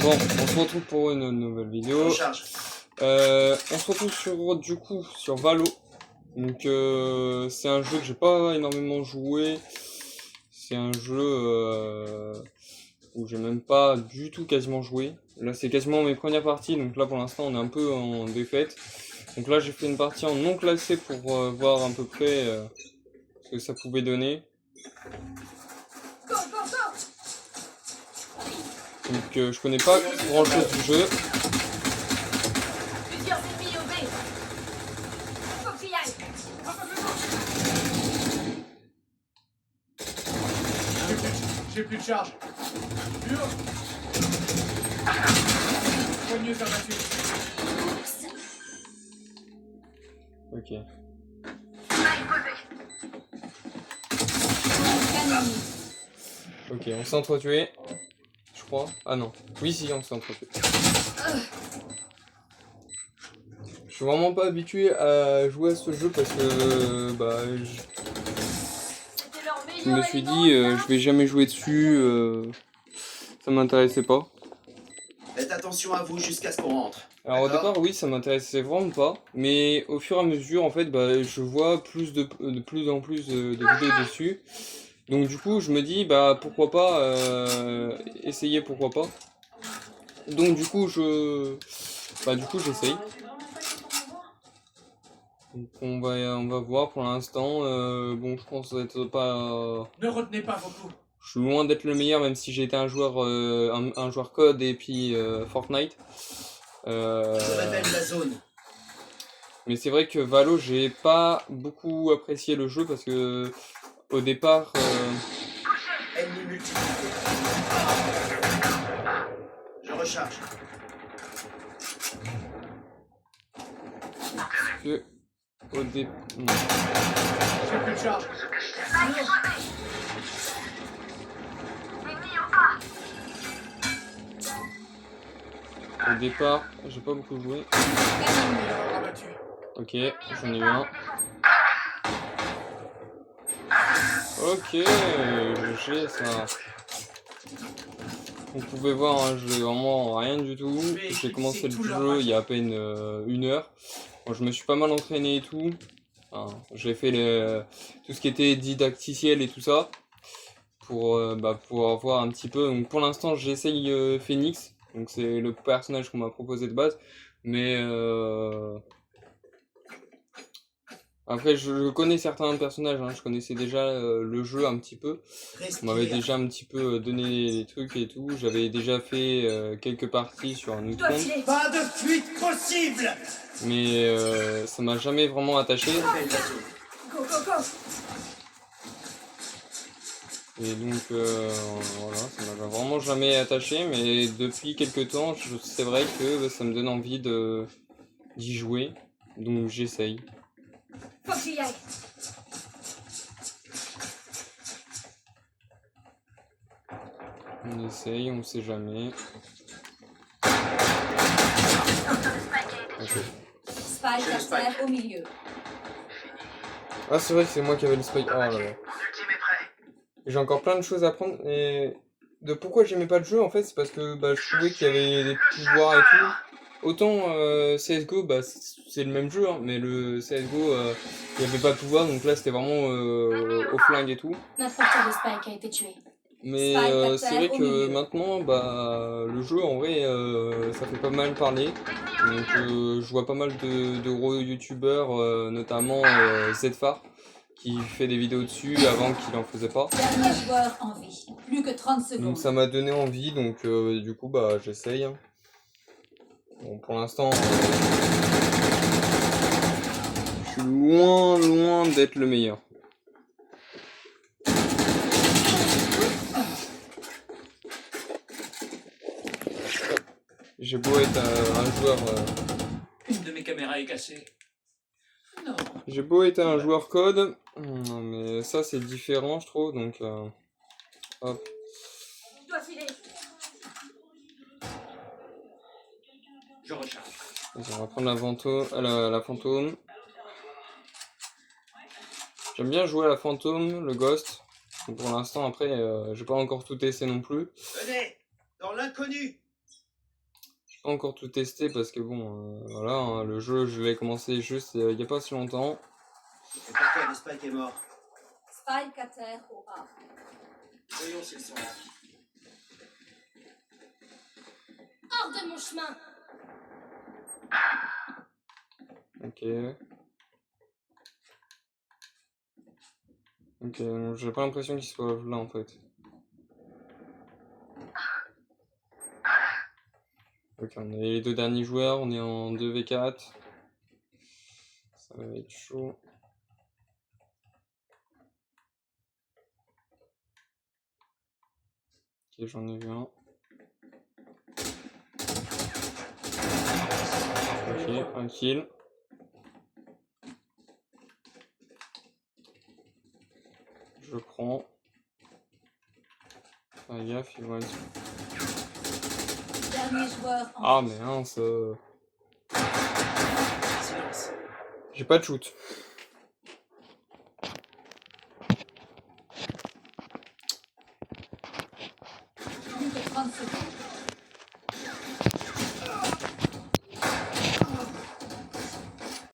Bon, on se retrouve pour une nouvelle vidéo. On se retrouve sur Valo. Donc c'est un jeu que j'ai pas énormément joué. C'est un jeu où j'ai même pas du tout quasiment joué. Là c'est quasiment mes premières parties, donc là pour l'instant on est un peu en défaite. Donc là j'ai fait une partie en non classé pour voir à peu près ce que ça pouvait donner. Donc je connais pas grand chose du jeu. Plusieurs ennemis au B. Faut que j'y aille. J'ai plus de charge. Mur. Poigneuse abattue. Ok. Ok, on s'est entretué. Je crois. Ah non. Oui, si, on s'est entretué. Je suis vraiment pas habitué à jouer à ce jeu parce que je me suis dit je vais jamais jouer dessus. Ça m'intéressait pas. Faites attention à vous jusqu'à ce qu'on rentre. Alors au départ oui ça m'intéressait vraiment pas, mais au fur et à mesure en fait je vois de plus en plus de vidéos dessus. Donc du coup je me dis pourquoi pas essayer, pourquoi pas. Donc du coup j'essaye. Donc on va voir pour l'instant. Bon je pense être pas. Ne retenez pas vos coups. Je suis loin d'être le meilleur même si j'ai été un joueur COD et puis Fortnite. Je révèle la zone. Mais c'est vrai que Valo, j'ai pas beaucoup apprécié le jeu parce que au départ, Ennemi multiplié. Je recharge. non. J'ai plus de charge. Au départ, j'ai pas beaucoup joué. Abattu. Ok, j'en ai eu un. Ok, j'ai ça. Vous pouvez voir, hein, j'ai vraiment rien du tout. J'ai commencé le jeu il y a à peine 1 heure. Bon, je me suis pas mal entraîné et tout. Enfin, j'ai fait tout ce qui était didacticiel et tout ça. Pour pouvoir voir un petit peu. Donc pour l'instant j'essaye Phoenix. Donc c'est le personnage qu'on m'a proposé de base. Mais après je connais certains personnages, hein. Je connaissais déjà le jeu un petit peu. On m'avait déjà un petit peu donné des trucs et tout. J'avais déjà fait quelques parties sur un autre compte. Pas de fuite possible. Mais ça m'a jamais vraiment attaché. Go, go, go. Et donc voilà, ça m'a vraiment jamais attaché, mais depuis quelques temps, c'est vrai que ça me donne envie d'y jouer, donc j'essaye. Faut que j'y aille. On essaye, on sait jamais. Okay. Spike à terre au milieu. Ah c'est vrai que c'est moi qui avais le spike. Oh là là. J'ai encore plein de choses à prendre, et de pourquoi j'aimais pas le jeu en fait, c'est parce que je trouvais qu'il y avait des pouvoirs et tout. Autant CSGO, c'est le même jeu, hein, mais le CSGO, il n'y avait pas de pouvoir, donc là c'était vraiment au flingue et tout. Notre porteur de Spike a été tué. Mais c'est vrai que maintenant, le jeu en vrai, ça fait pas mal parler. Donc je vois pas mal de gros youtubeurs, notamment Zfar, qui fait des vidéos dessus avant qu'il en faisait pas. Dernier joueur en vie. Plus que 30 secondes. Donc ça m'a donné envie, donc du coup j'essaye. Hein. Bon pour l'instant, je suis loin d'être le meilleur. J'ai beau être un joueur... Une de mes caméras est cassée. Non. J'ai beau être un joueur code, mais ça c'est différent je trouve, donc hop. Je dois filer. Je recharge. Vas-y, on va prendre la fantôme. J'aime bien jouer à la fantôme, le ghost. Donc pour l'instant après, j'ai pas encore tout essayé non plus. Venez, dans l'inconnu. pas encore tout testé parce que bon, voilà, hein, le jeu, je l'ai commencé juste il n'y a pas si longtemps. Le porteur de Spike est mort. Spike à terre au A. Voyons s'ils sont là. Hors de mon chemin. Ok. Ok, donc j'ai pas l'impression qu'ils soient là en fait. Ok, on est les deux derniers joueurs, on est en 2v4. Ça va être chaud. Ok, j'en ai vu un. Ok, un kill. Je prends. Fais gaffe, ils vont être... Dernier joueur en Ah mais mince. Silence. J'ai pas de shoot. plus de 30 secondes.